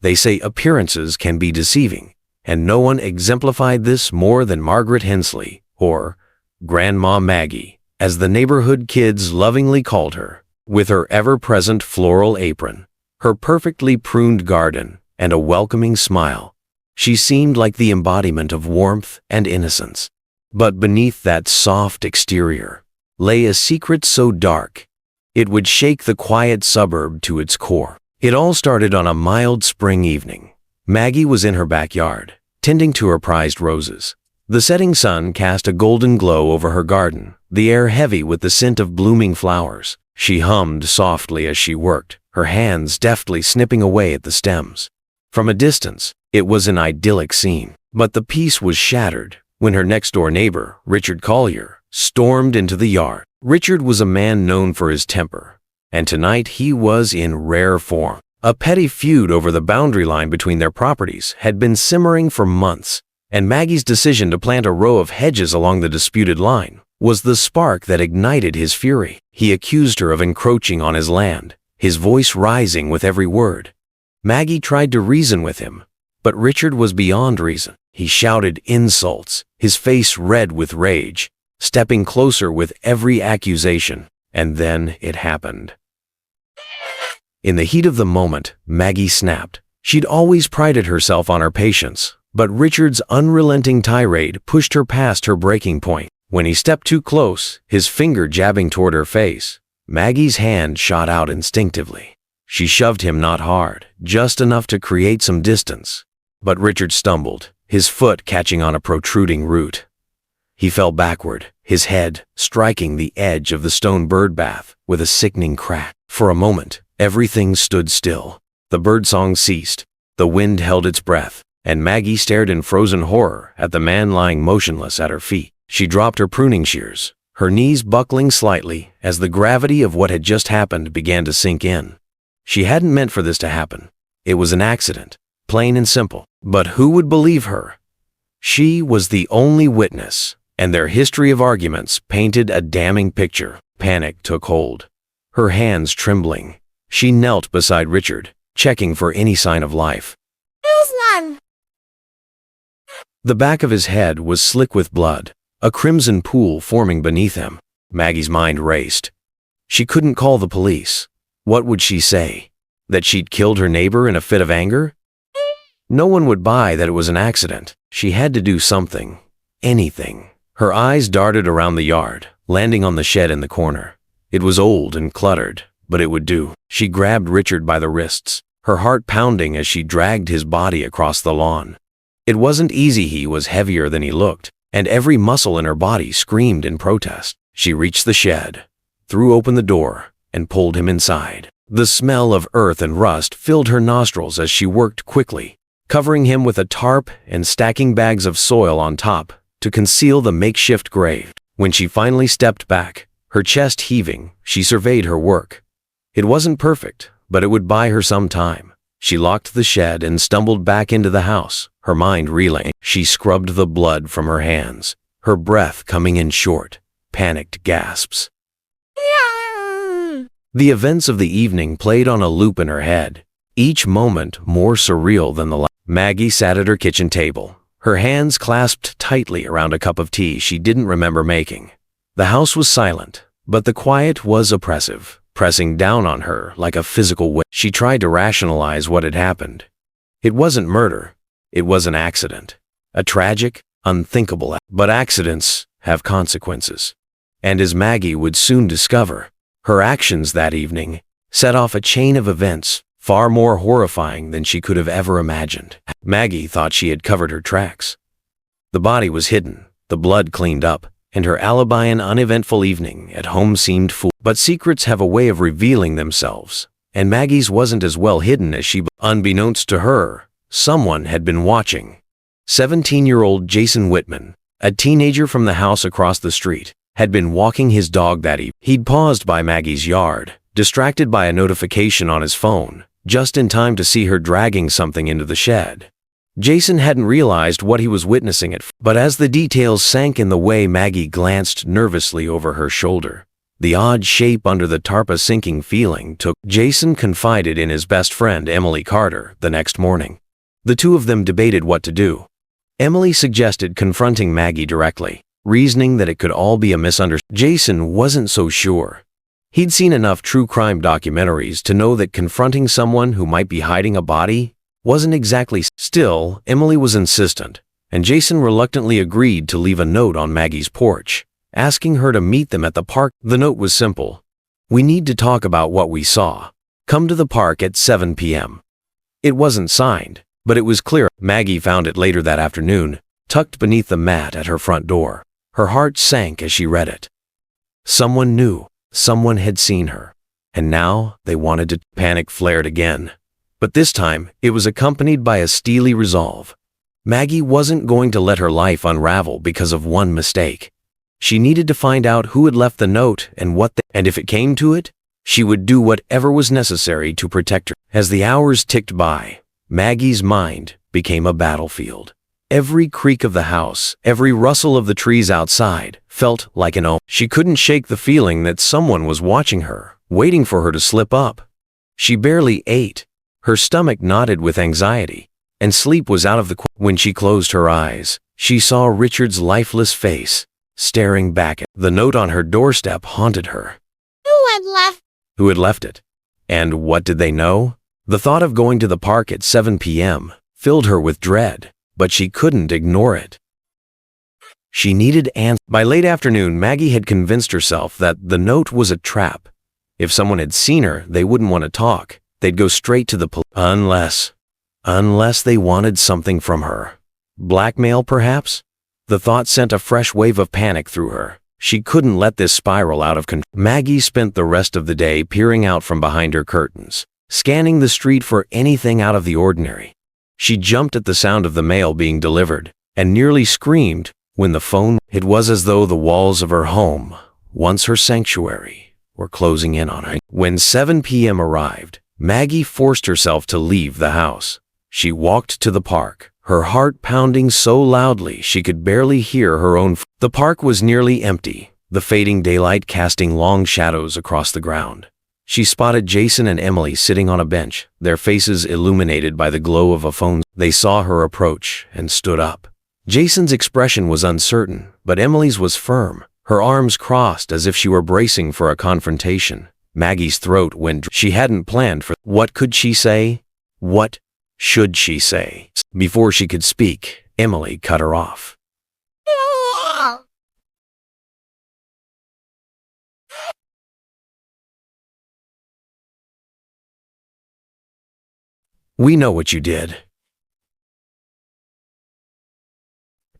They say appearances can be deceiving, and no one exemplified this more than Margaret Hensley, or Grandma Maggie, as the neighborhood kids lovingly called her. With her ever-present floral apron, her perfectly pruned garden, and a welcoming smile, she seemed like the embodiment of warmth and innocence. But beneath that soft exterior lay a secret so dark it would shake the quiet suburb to its core. It all started on a mild spring evening. Maggie was in her backyard, tending to her prized roses. The setting sun cast a golden glow over her garden, the air heavy with the scent of blooming flowers. She hummed softly as she worked, her hands deftly snipping away at the stems. From a distance, it was an idyllic scene, but the peace was shattered when her next-door neighbor, Richard Collier, stormed into the yard. Richard was a man known for his temper, and tonight he was in rare form. A petty feud over the boundary line between their properties had been simmering for months, and Maggie's decision to plant a row of hedges along the disputed line was the spark that ignited his fury. He accused her of encroaching on his land, his voice rising with every word. Maggie tried to reason with him, but Richard was beyond reason. He shouted insults, his face red with rage, stepping closer with every accusation, and then it happened. In the heat of the moment, Maggie snapped. She'd always prided herself on her patience, but Richard's unrelenting tirade pushed her past her breaking point. When he stepped too close, his finger jabbing toward her face, Maggie's hand shot out instinctively. She shoved him not hard, just enough to create some distance. But Richard stumbled, his foot catching on a protruding root. He fell backward, his head striking the edge of the stone bird bath with a sickening crack. For a moment, everything stood still. The birdsong ceased, the wind held its breath, and Maggie stared in frozen horror at the man lying motionless at her feet. She dropped her pruning shears, her knees buckling slightly as the gravity of what had just happened began to sink in. She hadn't meant for this to happen. It was an accident, plain and simple. But who would believe her? She was the only witness, and their history of arguments painted a damning picture. Panic took hold. Her hands trembling, she knelt beside Richard, checking for any sign of life. There's none. The back of his head was slick with blood, a crimson pool forming beneath him. Maggie's mind raced. She couldn't call the police. What would she say? That she'd killed her neighbor in a fit of anger? No one would buy that it was an accident. She had to do something. Anything. Her eyes darted around the yard, landing on the shed in the corner. It was old and cluttered, but it would do. She grabbed Richard by the wrists, her heart pounding as she dragged his body across the lawn. It wasn't easy. He was heavier than he looked, and every muscle in her body screamed in protest. She reached the shed, threw open the door, and pulled him inside. The smell of earth and rust filled her nostrils as she worked quickly, covering him with a tarp and stacking bags of soil on top to conceal the makeshift grave. When she finally stepped back, her chest heaving, she surveyed her work. It wasn't perfect, but it would buy her some time. She locked the shed and stumbled back into the house, her mind reeling. She scrubbed the blood from her hands, her breath coming in short, panicked gasps. The events of the evening played on a loop in her head, each moment more surreal than the last. Maggie sat at her kitchen table, her hands clasped tightly around a cup of tea she didn't remember making. The house was silent, but the quiet was oppressive, pressing down on her like a physical weight. She tried to rationalize what had happened. It wasn't murder. It was an accident. A tragic, unthinkable act. But accidents have consequences. And as Maggie would soon discover, her actions that evening set off a chain of events far more horrifying than she could have ever imagined. Maggie thought she had covered her tracks. The body was hidden, the blood cleaned up, and her alibi an uneventful evening at home seemed full. But secrets have a way of revealing themselves, and Maggie's wasn't as well hidden as she. Unbeknownst to her, someone had been watching. 17-year-old Jason Whitman, a teenager from the house across the street, had been walking his dog that evening. He'd paused by Maggie's yard, distracted by a notification on his phone, just in time to see her dragging something into the shed. Jason hadn't realized what he was witnessing but as the details sank in the way Maggie glanced nervously over her shoulder, The odd shape under the tarp a sinking feeling took. Jason confided in his best friend Emily Carter the next morning. The two of them debated what to do. Emily suggested confronting Maggie directly, reasoning that it could all be a misunderstanding. Jason wasn't so sure. He'd seen enough true crime documentaries to know that confronting someone who might be hiding a body wasn't exactly. Still, Emily was insistent, and Jason reluctantly agreed to leave a note on Maggie's porch, asking her to meet them at the park. The note was simple. "We need to talk about what we saw. Come to the park at 7 p.m. It wasn't signed, but it was clear. Maggie found it later that afternoon, tucked beneath the mat at her front door. Her heart sank as she read it. Someone knew, someone had seen her, and now they wanted to. Panic flared again, but this time it was accompanied by a steely resolve. Maggie wasn't going to let her life unravel because of one mistake. She needed to find out who had left the note and and if it came to it, she would do whatever was necessary to protect her. As the hours ticked by, Maggie's mind became a battlefield. Every creak of the house, every rustle of the trees outside, felt like an omen. She couldn't shake the feeling that someone was watching her, waiting for her to slip up. She barely ate. Her stomach knotted with anxiety, and sleep was out of the question. When she closed her eyes, she saw Richard's lifeless face, staring back at the note on her doorstep. Haunted her. Who had left it? And what did they know? The thought of going to the park at 7 p.m. filled her with dread, but she couldn't ignore it. She needed answers. By late afternoon, Maggie had convinced herself that the note was a trap. If someone had seen her, they wouldn't want to talk. They'd go straight to the police. Unless they wanted something from her. Blackmail, perhaps? The thought sent a fresh wave of panic through her. She couldn't let this spiral out of control. Maggie spent the rest of the day peering out from behind her curtains, scanning the street for anything out of the ordinary. She jumped at the sound of the mail being delivered, and nearly screamed when the phone. It was as though the walls of her home, once her sanctuary, were closing in on her. When 7 p.m. arrived, Maggie forced herself to leave the house. She walked to the park, her heart pounding so loudly she could barely hear her own. The park was nearly empty, the fading daylight casting long shadows across the ground. She spotted Jason and Emily sitting on a bench, their faces illuminated by the glow of a phone. They saw her approach and stood up. Jason's expression was uncertain, but Emily's was firm, her arms crossed as if she were bracing for a confrontation. Maggie's throat went. She hadn't planned for. What could she say? What should she say? Before she could speak, Emily cut her off. "We know what you did,"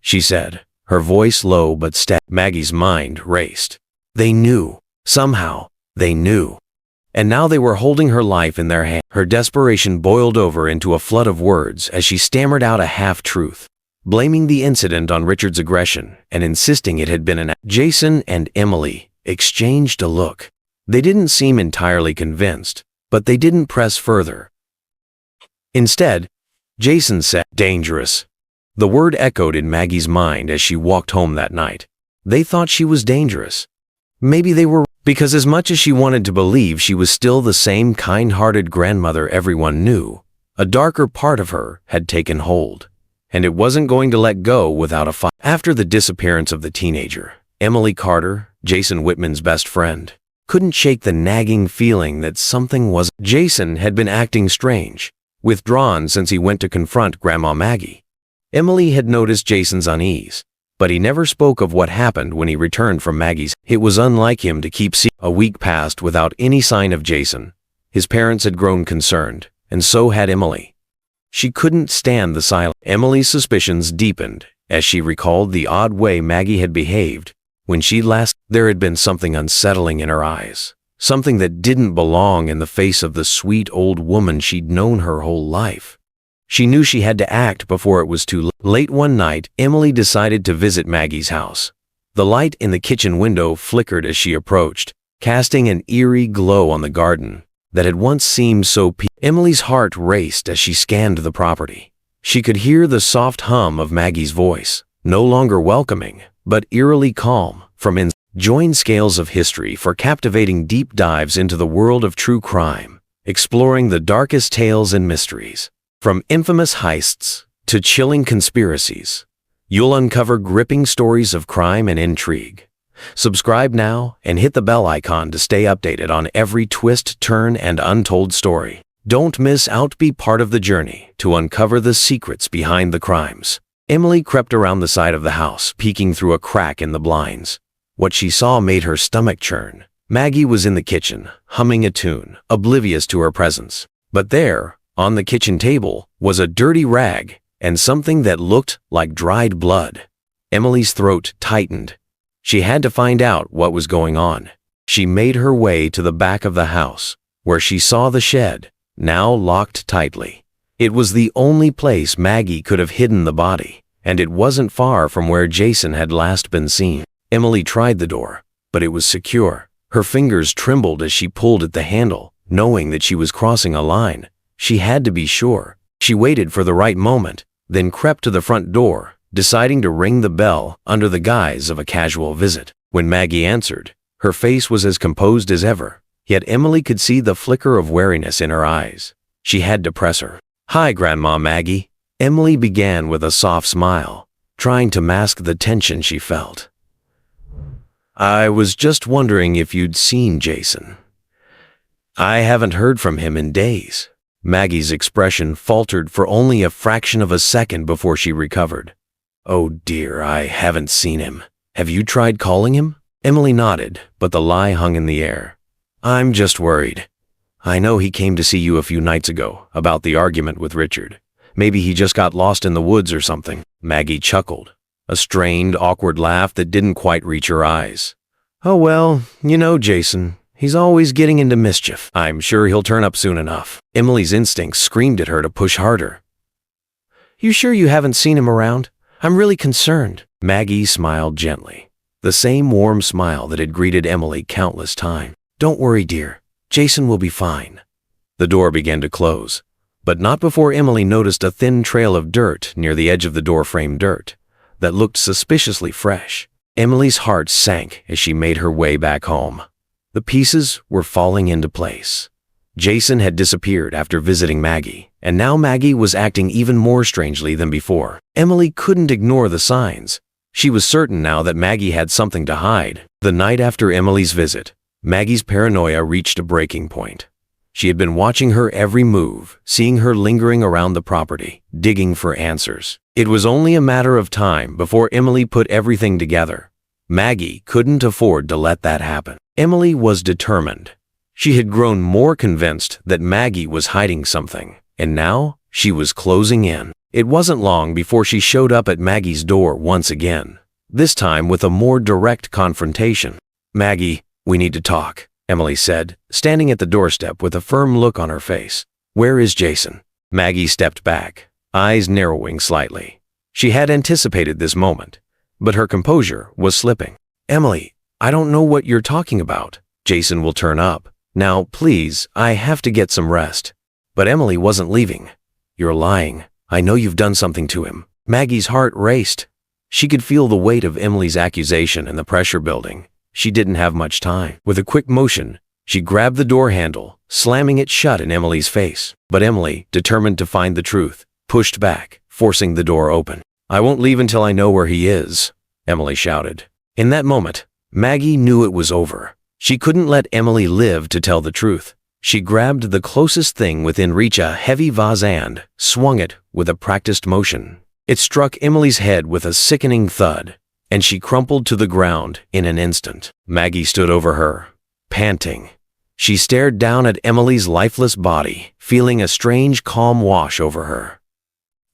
she said, her voice low but steady. Maggie's mind raced. They knew. Somehow, they knew. And now they were holding her life in their hands. Her desperation boiled over into a flood of words as she stammered out a half-truth, blaming the incident on Richard's aggression and insisting it had been an accident. Jason and Emily exchanged a look. They didn't seem entirely convinced, but they didn't press further. Instead, Jason said, "Dangerous." The word echoed in Maggie's mind as she walked home that night. They thought she was dangerous. Maybe they were, because as much as she wanted to believe she was still the same kind-hearted grandmother everyone knew, a darker part of her had taken hold, and it wasn't going to let go without a fight. After the disappearance of the teenager, Emily Carter, Jason Whitman's best friend, couldn't shake the nagging feeling that something wasn't. Jason had been acting strange, withdrawn since he went to confront Grandma Maggie. Emily had noticed Jason's unease, but he never spoke of what happened when he returned from Maggie's. It was unlike him to keep secret. A week passed without any sign of Jason. His parents had grown concerned, and so had Emily. She couldn't stand the silence. Emily's suspicions deepened as she recalled the odd way Maggie had behaved when she last. There had been something unsettling in her eyes. Something that didn't belong in the face of the sweet old woman she'd known her whole life. She knew she had to act before it was too late. Late one night, Emily decided to visit Maggie's house. The light in the kitchen window flickered as she approached, casting an eerie glow on the garden that had once seemed so peaceful. Emily's heart raced as she scanned the property. She could hear the soft hum of Maggie's voice, no longer welcoming, but eerily calm, from inside. Join Scales of History for captivating deep dives into the world of true crime, exploring the darkest tales and mysteries. From infamous heists to chilling conspiracies, you'll uncover gripping stories of crime and intrigue. Subscribe now and hit the bell icon to stay updated on every twist, turn, and untold story. Don't miss out. Be part of the journey to uncover the secrets behind the crimes. Emily crept around the side of the house, peeking through a crack in the blinds. What she saw made her stomach churn. Maggie was in the kitchen, humming a tune, oblivious to her presence. But there, on the kitchen table, was a dirty rag and something that looked like dried blood. Emily's throat tightened. She had to find out what was going on. She made her way to the back of the house, where she saw the shed, now locked tightly. It was the only place Maggie could have hidden the body, and it wasn't far from where Jason had last been seen. Emily tried the door, but it was secure. Her fingers trembled as she pulled at the handle, knowing that she was crossing a line. She had to be sure. She waited for the right moment, then crept to the front door, deciding to ring the bell under the guise of a casual visit. When Maggie answered, her face was as composed as ever, yet Emily could see the flicker of wariness in her eyes. She had to press her. "Hi, Grandma Maggie." Emily began with a soft smile, trying to mask the tension she felt. "I was just wondering if you'd seen Jason. I haven't heard from him in days." Maggie's expression faltered for only a fraction of a second before she recovered. "Oh dear, I haven't seen him. Have you tried calling him?" Emily nodded, but the lie hung in the air. "I'm just worried. I know he came to see you a few nights ago about the argument with Richard. Maybe he just got lost in the woods or something." Maggie chuckled, a strained, awkward laugh that didn't quite reach her eyes. "Oh well, you know Jason. He's always getting into mischief. I'm sure he'll turn up soon enough." Emily's instincts screamed at her to push harder. "You sure you haven't seen him around? I'm really concerned." Maggie smiled gently, the same warm smile that had greeted Emily countless times. "Don't worry, dear. Jason will be fine." The door began to close, but not before Emily noticed a thin trail of dirt near the edge of the doorframe, dirt that looked suspiciously fresh. Emily's heart sank as she made her way back home. The pieces were falling into place. Jason had disappeared after visiting Maggie, and now Maggie was acting even more strangely than before. Emily couldn't ignore the signs. She was certain now that Maggie had something to hide. The night after Emily's visit, Maggie's paranoia reached a breaking point. She had been watching her every move, seeing her lingering around the property, digging for answers. It was only a matter of time before Emily put everything together. Maggie couldn't afford to let that happen. Emily was determined. She had grown more convinced that Maggie was hiding something, and now she was closing in. It wasn't long before she showed up at Maggie's door once again, this time with a more direct confrontation. "Maggie, we need to talk," Emily said, standing at the doorstep with a firm look on her face. "Where is Jason?" Maggie stepped back, eyes narrowing slightly. She had anticipated this moment, but her composure was slipping. "Emily, I don't know what you're talking about. Jason will turn up. Now, please, I have to get some rest." But Emily wasn't leaving. "You're lying. I know you've done something to him." Maggie's heart raced. She could feel the weight of Emily's accusation and the pressure building. She didn't have much time. With a quick motion, she grabbed the door handle, slamming it shut in Emily's face. But Emily, determined to find the truth, pushed back, forcing the door open. "I won't leave until I know where he is," Emily shouted. In that moment, Maggie knew it was over. She couldn't let Emily live to tell the truth. She grabbed the closest thing within reach, a heavy vase, and swung it with a practiced motion. It struck Emily's head with a sickening thud, and she crumpled to the ground in an instant. Maggie stood over her, panting. She stared down at Emily's lifeless body, feeling a strange calm wash over her.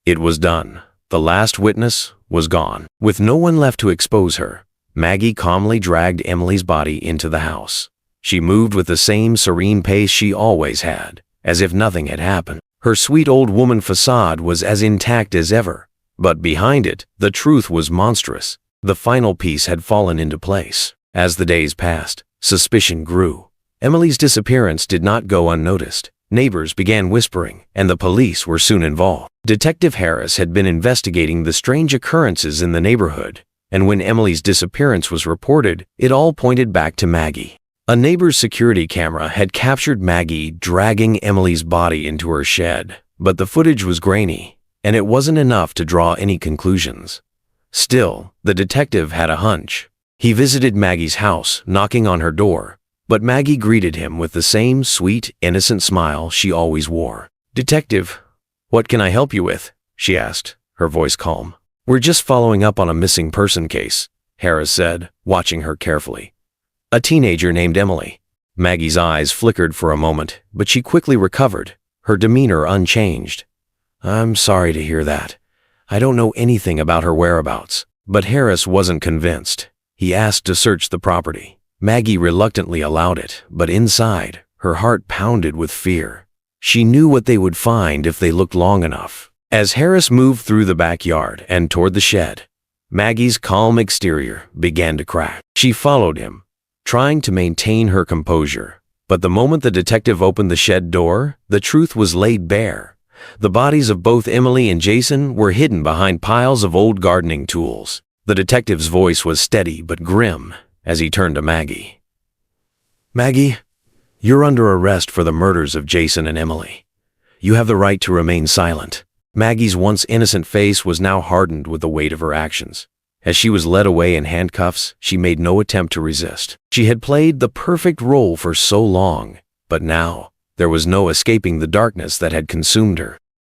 It was done. The last witness was gone. With no one left to expose her, Maggie calmly dragged Emily's body into the house. She moved with the same serene pace she always had, as if nothing had happened. Her sweet old woman facade was as intact as ever, but behind it, the truth was monstrous. The final piece had fallen into place. As the days passed, suspicion grew. Emily's disappearance did not go unnoticed. Neighbors began whispering, and the police were soon involved. Detective Harris had been investigating the strange occurrences in the neighborhood. and when Emily's disappearance was reported, it all pointed back to Maggie. A neighbor's security camera had captured Maggie dragging Emily's body into her shed, but the footage was grainy, and it wasn't enough to draw any conclusions. Still, the detective had a hunch. He visited Maggie's house, knocking on her door, but Maggie greeted him with the same sweet, innocent smile she always wore. "Detective, what can I help you with?" she asked, her voice calm. "We're just following up on a missing person case," Harris said, watching her carefully. "A teenager named Emily." Maggie's eyes flickered for a moment, but she quickly recovered, her demeanor unchanged. "I'm sorry to hear that. I don't know anything about her whereabouts." But Harris wasn't convinced. He asked to search the property. Maggie reluctantly allowed it, but inside, her heart pounded with fear. She knew what they would find if they looked long enough. As Harris moved through the backyard and toward the shed, Maggie's calm exterior began to crack. She followed him, trying to maintain her composure. But the moment the detective opened the shed door, the truth was laid bare. The bodies of both Emily and Jason were hidden behind piles of old gardening tools. The detective's voice was steady but grim as he turned to Maggie. "Maggie, you're under arrest for the murders of Jason and Emily. You have the right to remain silent." Maggie's once innocent face was now hardened with the weight of her actions. As she was led away in handcuffs, she made no attempt to resist. She had played the perfect role for so long, but now there was no escaping the darkness that had consumed her.